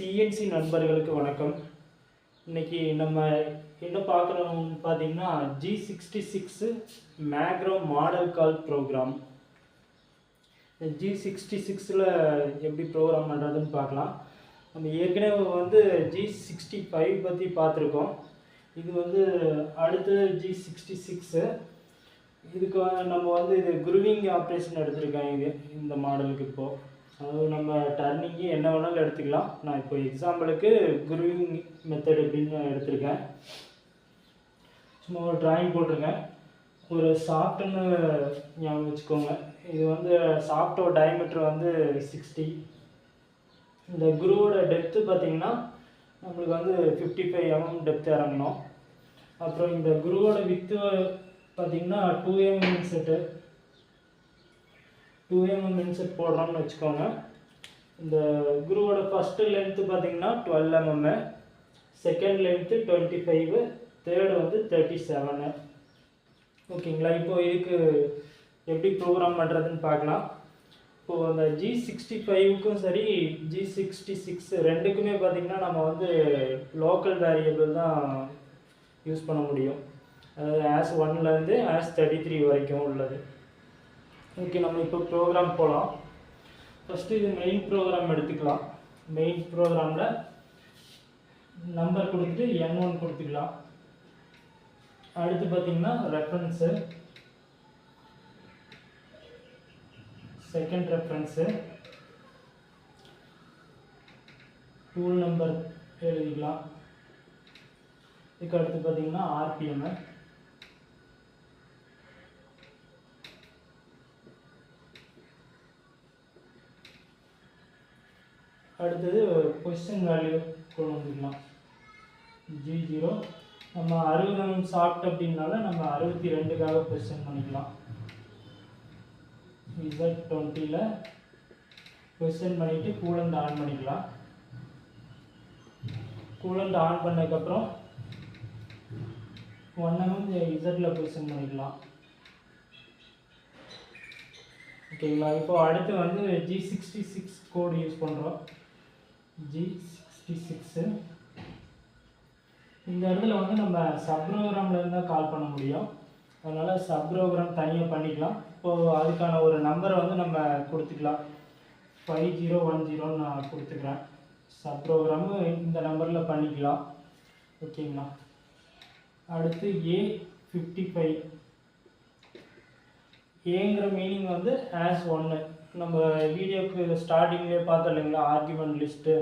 CNC நண்பர்களுக்கு வணக்கம். இன்னைக்கு நம்ம என்ன பார்க்குறோம்னு பார்த்தீங்கன்னா G66 மேக்ரோ மாடல் கால் ப்ரோக்ராம். G66ல் எப்படி ப்ரோக்ராம் பண்ணுறதுன்னு பார்க்கலாம். நம்ம ஏற்கனவே G65 பற்றி பார்த்துருக்கோம். இது அடுத்து G66. இதுக்கு நம்ம இது குருவிங் ஆப்ரேஷன் எடுத்திருக்கேன். இந்த மாடலுக்கு இப்போது அதாவது நம்ம டர்னிங்கு என்ன வேணாலும் எடுத்துக்கலாம். நான் இப்போ எக்ஸாம்பிளுக்கு குருவிங் மெத்தட் எப்படின்னு எடுத்திருக்கேன். சும்மா ஒரு ட்ராயிங் போட்டிருக்கேன். ஒரு ஷாஃப்ட்னு ஞாபகம் வச்சுக்கோங்க. இது ஷாஃப்டோட டயமீட்டர் 60. இந்த குருவோட டெப்த்து பார்த்திங்கன்னா நம்மளுக்கு 55 mm டெப்த் இறங்கணும். அப்புறம் இந்த குருவோட வித்து பார்த்திங்கன்னா 2 mm செட்டு 2 mm இன்செட் போடுறோம்னு வச்சுக்கோங்க. இந்த குருவோட ஃபஸ்ட்டு லென்த்து பார்த்திங்கன்னா 12 mm, செகண்ட் லென்த்து 25, தேர்டு 37. ஓகேங்களா? இப்போது இதுக்கு எப்படி ப்ரோக்ராம் பண்ணுறதுன்னு பார்க்கலாம். இப்போது அந்த G65க்கும் சரி G66 ரெண்டுக்குமே பார்த்திங்கன்னா நம்ம லோக்கல் வேரியபிள் தான் யூஸ் பண்ண முடியும். அதாவது AS 1லேருந்து AS 33 வரைக்கும் உள்ளது. ஓகே, நம்ம இப்போ ப்ரோக்ராம் போகலாம். ஃபஸ்ட்டு இது மெயின் ப்ரோக்ராம் எடுத்துக்கலாம். மெயின் ப்ரோக்ராமில் நம்பர் கொடுத்துட்டு N1 கொடுத்துக்கலாம். அடுத்து பார்த்திங்கன்னா reference, second reference, tool number எழுதிக்கலாம். இதுக்கு அடுத்து பார்த்திங்கன்னா RPM, அடுத்தது பொசிஷன் வேல்யூ கொண்டு வந்துக்கலாம். G0 நம்ம 60 mm ஷாஃப்ட் அப்படின்னால நம்ம 62க்காக பொசிஷன் பண்ணிக்கலாம். Z20ல் பொசிஷன் பண்ணிவிட்டு கூலண்ட் ஆன் பண்ணிக்கலாம். கூலண்ட் ஆன் பண்ணதுக்கப்புறம் 1 mm Zல பொசிஷன் பண்ணிக்கலாம். ஓகேங்களா? இப்போது அடுத்து G66 கோடு யூஸ் பண்ணுறோம். G66 இந்த இடத்துல நம்ம சப் ப்ரோக்ராமில் தான் கால் பண்ண முடியும். அதனால் சப் ப்ரோக்ராம் தனியாக பண்ணிக்கலாம். இப்போது அதுக்கான ஒரு நம்பரை நம்ம கொடுத்துக்கலாம். 5010 நான் கொடுத்துக்கிறேன். சப் ப்ரோக்ராமு இந்த நம்பரில் பண்ணிக்கலாம். ஓகேங்களா? அடுத்து A55. ஏங்கிற மீனிங் AS 1. நம்ம வீடியோக்கு ஸ்டார்டிங்லேயே பார்த்தோம் இல்லைங்களா, ஆர்குமெண்ட் லிஸ்ட்டு.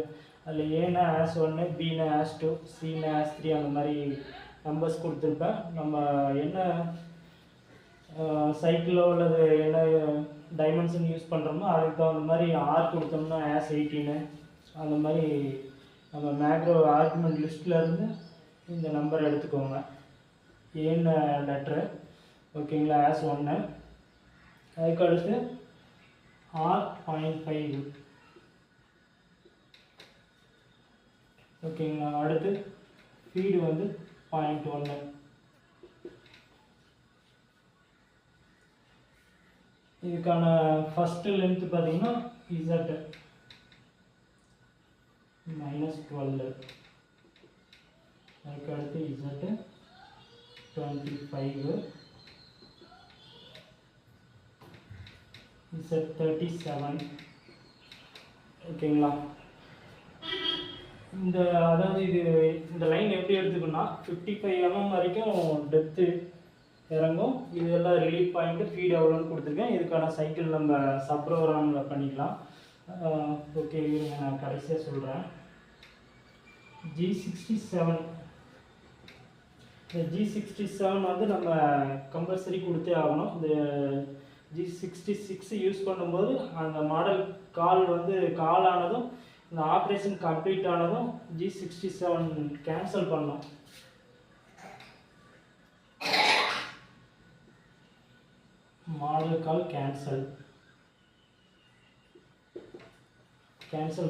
அதில் ஏன்னா AS 1, பின்னா AS 2, சின்னா AS 3 அந்த மாதிரி நம்பர்ஸ் கொடுத்துருப்பேன். நம்ம என்ன சைக்கிளோ அல்லது என்ன டைமென்ஷன் யூஸ் பண்ணுறோமோ அதுக்கு தகுந்த மாதிரி ஆர் கொடுத்தோம்னா AS 18 அந்த மாதிரி நம்ம மேக்ரோ ஆர்குமெண்ட் லிஸ்ட்லேருந்து இந்த நம்பர் எடுத்துக்கோங்க. ஏன்னு லெட்ரு. ஓகேங்களா? AS 1. அதுக்கு அடுத்து R.5. ஓகேங்களா? அடுத்து ஃபீடு 0.1. இதுக்கான ஃபஸ்ட்டு லென்த்து பார்த்தீங்கன்னா Z -12. அதுக்கு அடுத்து Z 25, Z37. ஓகேங்களா? அதாவது இந்த லைன் எப்படி எடுத்துக்கணும்னா 55 mm வரைக்கும் டெப்த்து இறங்கும். இதெல்லாம் ரிலீஃப் பாயிண்ட்டு, ஃபீட் எவ்வளோன்னு கொடுத்துருக்கேன். இதுக்கான சைக்கிள் நம்ம சப் ப்ரோக்ராமில் பண்ணிக்கலாம். ஓகே, நான் கடைசியாக சொல்கிறேன். G67. இந்த G67 நம்ம கம்பல்சரி கொடுத்தே ஆகணும். இந்த G66 யூஸ் பண்ணும்போது அந்த மாடல் கால் கால் ஆனதும் இந்த ஆப்ரேஷன் கம்ப்ளீட் ஆனதும் G67 கேன்சல் பண்ணோம். மாடல் கால் கேன்சல்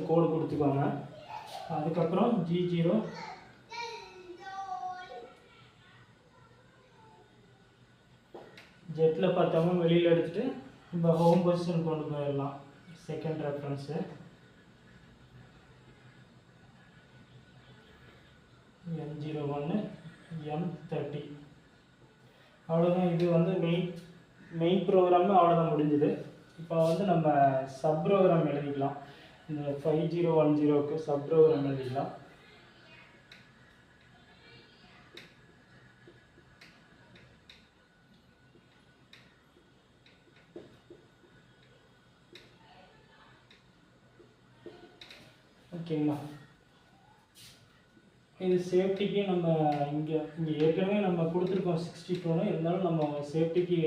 கோடு கொடுத்துக்கோங்க. அதுக்கப்புறம் G0 ஜெட்டில் பார்த்தவங்க வெளியில் எடுத்துகிட்டு இப்போ ஹோம் பொசிஷன் கொண்டு போயிடலாம். Second reference 501 M30. அவ்வளோதான். இது வந்து மெயின் ப்ரோக்ராம் அவ்வளோதான் முடிஞ்சுது. இப்போ வந்து நம்ம சப் ப்ரோக்ராம் எழுதிக்கலாம். இந்த 5010க்கு சப் ப்ரோக்ராம் எழுதிக்கலாம். ஓகேங்களா. இது சேஃப்டிக்கு நம்ம இங்கே ஏற்கனவே நம்ம கொடுத்துருக்கோம் 62ன்னு, இருந்தாலும் நம்ம சேஃப்டிக்கு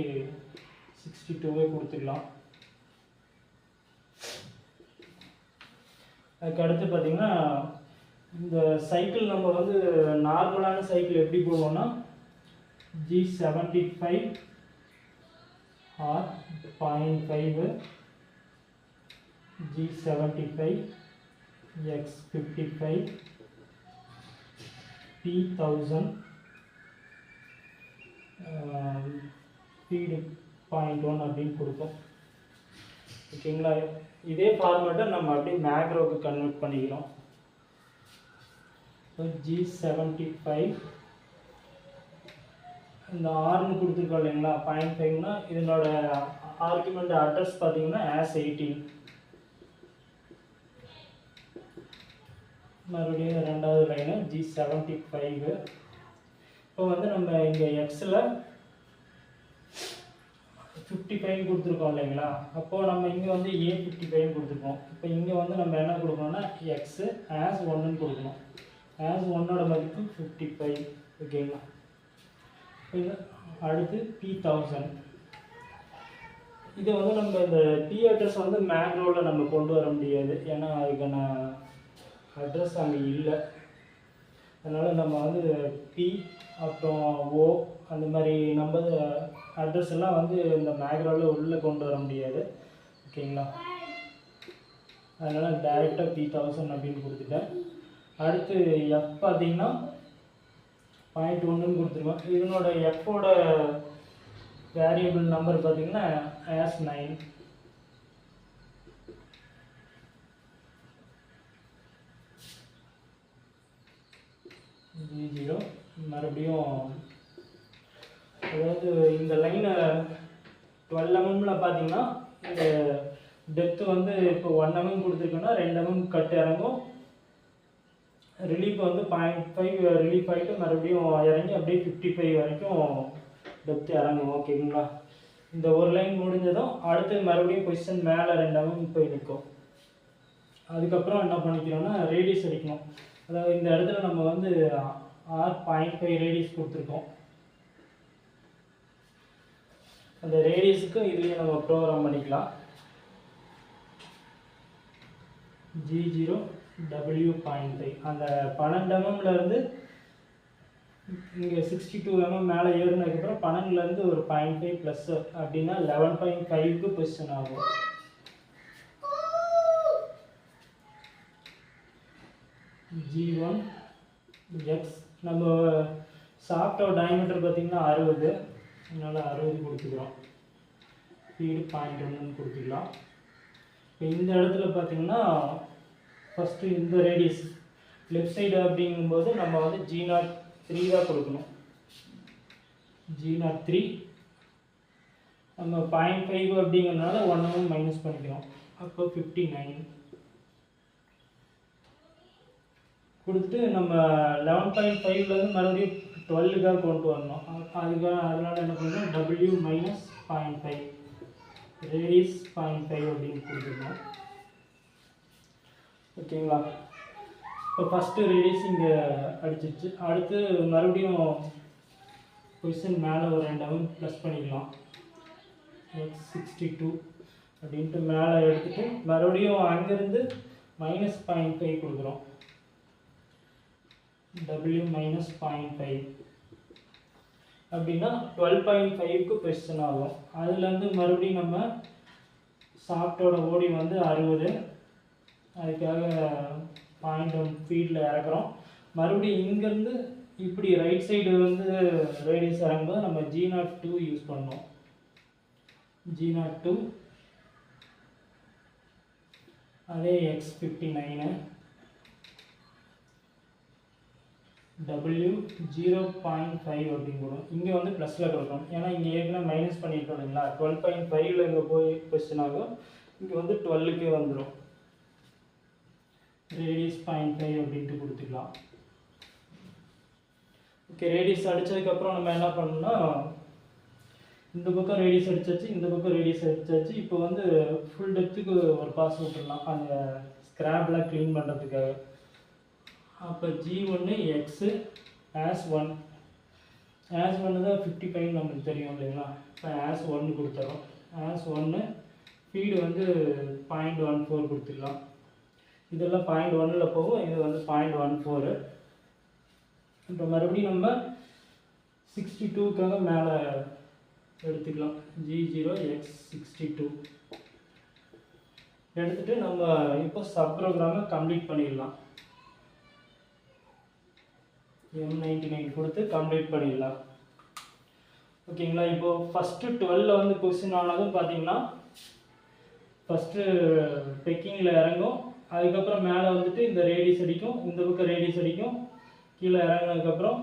62வே கொடுத்துக்கலாம். அதுக்கு அடுத்து பார்த்திங்கன்னா இந்த சைக்கிள் நம்ம வந்து நார்மலான சைக்கிள் எப்படி போடுவோம்னா G75 or 0.5 G75 X55 P1000 speed 0.1 அப்படின்னு கொடுப்போம். ஓகேங்களா. இதே ஃபார்மேட்டை நம்ம அப்படியே மேக்ரோவுக்கு கன்வெர்ட் பண்ணிக்கிறோம். ஸோ G75 இந்த ஆர்னு கொடுத்துருக்கோம் இல்லைங்களா, 0.5னா இதனோட ஆர்குமெண்ட் அட்ரஸ் பார்த்தீங்கன்னா as18. மறுபடியும் ரெண்டாவது லைனு G75. இப்போ வந்து நம்ம இங்கே எக்ஸில் 55 கொடுத்துருக்கோம் இல்லைங்களா, அப்போது நம்ம இங்கே வந்து A55 கொடுத்துருக்கோம். இப்போ இங்கே வந்து நம்ம என்ன கொடுக்கணும்னா எக்ஸு as1ன்னு கொடுக்கணும். as1ஓட மதிப்பு 55. ஓகேங்களா. இது அடுத்து P1000. இது வந்து நம்ம இந்த P அட்ரஸ் வந்து மேக்ரோவில் நம்ம கொண்டு வர முடியாது, ஏன்னா அதுக்கான அட்ரஸ் அங்கே இல்லை. அதனால் நம்ம வந்து P அப்புறம் O அந்த மாதிரி நம்பர் அட்ரஸ் எல்லாம் வந்து இந்த மேக்ரோவில் உள்ளே கொண்டு வர முடியாது. ஓகேங்களா. அதனால் டைரெக்டாக P1000 அப்படின்னு கொடுத்துட்டேன். அடுத்து F பார்த்தீங்கன்னா 0.1ன்னு கொடுத்துருக்கோம். இதனோட Fோட வேரியபிள் நம்பர் பார்த்தீங்கன்னா as9. G0 மறுபடியும், அதாவது இந்த லைனை 12 mmல பார்த்தீங்கன்னா இந்த டெப்த்து வந்து இப்போ 1 mm கொடுத்துருக்கோன்னா 2 mm கட் இறங்கும். ரிலீஃப் வந்து 0.5 ரிலீஃப் ஆகிட்டு மறுபடியும் இறங்கி அப்படியே 55 வரைக்கும் டெப்த்து இறங்கும். ஓகேங்களா. இந்த ஒரு லைன் முடிஞ்சதும் அடுத்து மறுபடியும் பொசிஷன் மேலே 2 mm போய் நிற்கும். அதுக்கப்புறம் என்ன பண்ணிக்கிறோம்னா ரேடியஸ் அடிக்கணும். அதாவது இந்த இடத்துல நம்ம வந்து R.5 ரேடியஸ் கொடுத்துருக்கோம். அந்த ரேடியஸுக்கு இதுலேயே நம்ம ப்ரோக்ராம் பண்ணிக்கலாம். G0 W.5 அந்த 12 mmலேருந்து இங்கே 62 mm மேலே ஏறினதுக்கப்புறம் 12லேருந்து ஒரு 0.5 ப்ளஸ் அப்படின்னா 11.5க்கு பொசிஷன் ஆகும். G1 X நம்ம சாஃப்டோட டயமீட்டர் பார்த்திங்கன்னா 60, அதனால் 60 கொடுத்துக்கிறோம். ஸ்பீடு 0.1ன்னு கொடுத்துக்கலாம். இப்போ இந்த இடத்துல பார்த்திங்கன்னா ஃபஸ்ட்டு இந்த ரேடியஸ் லெஃப்ட் சைடு அப்படிங்கும்போது நம்ம வந்து G03 தான் கொடுக்கணும். G03 நம்ம 0.5 அப்படிங்கிறதுனால 1 mm மைனஸ் பண்ணிக்கிறோம். அப்போ 59 கொடுத்துட்டு நம்ம 11.5லேருந்து மறுபடியும் 12க்காக கொண்டு வரணும். அதனால என்ன பண்ணணும் W-0.5 ரேடியஸ் 0.5 அப்படின்னு கொடுத்துருக்கோம். ஓகேங்களா. இப்போ ஃபஸ்ட்டு ரேடியஸ் இங்கே அடிச்சிச்சு. அடுத்து மறுபடியும் பொசிஷன் மேலே ஒரு 2 mm ப்ளஸ் பண்ணிக்கலாம். X62 அப்படின்ட்டு மேலே எடுத்துகிட்டு மறுபடியும் அங்கேருந்து -0.5 கொடுக்குறோம். W-0.5 அப்படின்னா 12.5க்கு பொசிஷன் ஆகும். அதுலேருந்து மறுபடியும் நம்ம சாஃப்டோட ஓடி வந்து 60, அதுக்காக 0.1 ஃபீட்டில் இறக்குறோம். மறுபடியும் இங்கேருந்து இப்படி ரைட் சைடு வந்து ரேடியஸ் இறங்கும்போது நம்ம G02 யூஸ் பண்ணோம். G02 அதே X59 W0.5 அப்படின்னு போடும். இங்கே வந்து ப்ளஸில் கொடுக்கணும், ஏன்னா இங்கே ஏற்கனவே மைனஸ் பண்ணியிருக்கோம் இல்லைங்களா. 12.5ல் இங்கே போய் கொஸ்டின் ஆகும், இங்கே வந்து 12க்கே வந்துடும். ரேடியஸ் 0.5 அப்படின்ட்டு கொடுத்துக்கலாம். ஓகே, ரேடியஸ் அடித்ததுக்கப்புறம் நம்ம என்ன பண்ணணும்னா, இந்த பக்கம் ரேடியஸ் அடிச்சாச்சு, இந்த பக்கம் ரேடியஸ் அடிச்சாச்சு. இப்போ வந்து ஃபுல் டெப்த்துக்கு ஒரு பாஸ் விட்டுடலாம் அந்த ஸ்க்ராப்லாம் க்ளீன் பண்ணுறதுக்காக. அப்போ G1 எக்ஸு ஆஸ் 1 தான் 55 நம்மளுக்கு தெரியும் இல்லைங்களா. இப்போ ஆஸ் 1 கொடுத்துறோம். ஆஸ் 1 ஃபீடு வந்து 0.14 கொடுத்துக்கலாம். இதெல்லாம் 0.1ல் போகும், இது வந்து 0.14. இப்போ மறுபடியும் நம்ம 62க்காக மேலே எடுத்துக்கலாம். G0x62 எடுத்துகிட்டு நம்ம இப்போ சப் ப்ரோக்ராமை கம்ப்ளீட் பண்ணிடலாம். M99 கொடுத்து கம்ப்ளீட் பண்ணிடலாம். ஓகேங்களா. இப்போது ஃபஸ்ட்டு 12ல் வந்து கொஸ்டின் ஆனதும் பார்த்தீங்கன்னா, ஃபஸ்ட்டு டெக்கிங்கில் இறங்கும், அதுக்கப்புறம் மேலே வந்துட்டு இந்த ரேடியஸ் அடிக்கும், இந்த பக்கம் ரேடியஸ் அடிக்கும், கீழே இறங்கினதுக்கப்புறம்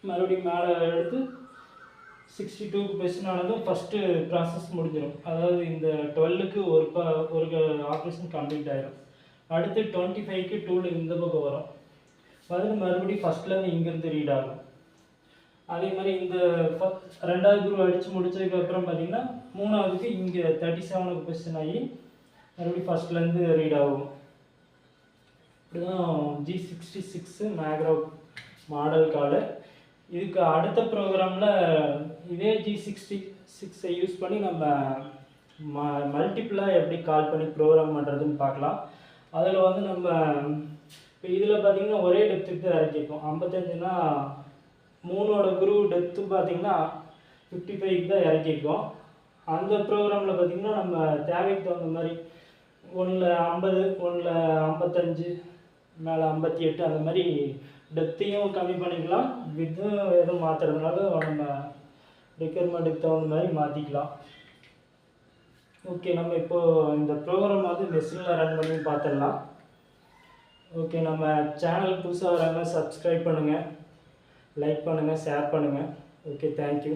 மறுபடியும் மேலே எடுத்து 62 கொஸ்டின் ஆனதும் ஃபஸ்ட்டு ப்ராசஸ் முடிஞ்சிடும். அதாவது இந்த 12க்கு ஒரு ஆப்ரேஷன் கம்ப்ளீட் ஆகிடும். அடுத்து 25க்கு 2ல் இந்த பக்கம் வரும், வந்து மறுபடியும் ஃபஸ்ட்லேருந்து இங்கேருந்து ரீட் ஆகும். அதே மாதிரி இந்த ரெண்டாவது குரூப் அடித்து முடித்ததுக்கப்புறம் பார்த்திங்கன்னா, மூணாவதுக்கு இங்கே 37க்கு கொஸ்டின் ஆகி மறுபடியும் ஃபஸ்ட்லேருந்து ரீட் ஆகும். இப்படிதான் G66 மேக்ரோ மாடல் கார்டு. இதுக்கு அடுத்த ப்ரோக்ராமில் இதே G66 யூஸ் பண்ணி நம்ம மல்டிப்புளாக எப்படி கால் பண்ணி ப்ரோக்ராம் பண்ணுறதுன்னு பார்க்கலாம். அதில் வந்து நம்ம இப்போ இதில் பார்த்திங்கன்னா ஒரே டெப்த்துக்கு தான் இறக்கிக்கும். 55னா 3ஓட குரூப் டெப்த்து பார்த்திங்கன்னா 55க்கு தான் இறக்கிக்கும். அந்த ப்ரோக்ராமில் பார்த்திங்கன்னா நம்ம தேவைக்கு தகுந்த மாதிரி 1ல் 50, 1ல் 55, மேலே 58 அந்த மாதிரி டெப்த்தையும் கம்மி பண்ணிக்கலாம். வித்தும் எதுவும் மாற்றுறதுனால நம்ம ரெக்யர்மெண்ட்டுக்கு தகுந்த மாதிரி மாற்றிக்கலாம். ஓகே, நம்ம இப்போது இந்த ப்ரோக்ராம் வந்து மெஷினில் ரன் பண்ணி பார்த்துடலாம். ஓகே, நம்ம சேனல் புதுசாக வராங்க, சப்ஸ்கிரைப் பண்ணுங்கள், லைக் பண்ணுங்கள், ஷேர் பண்ணுங்கள். Okay, thank you.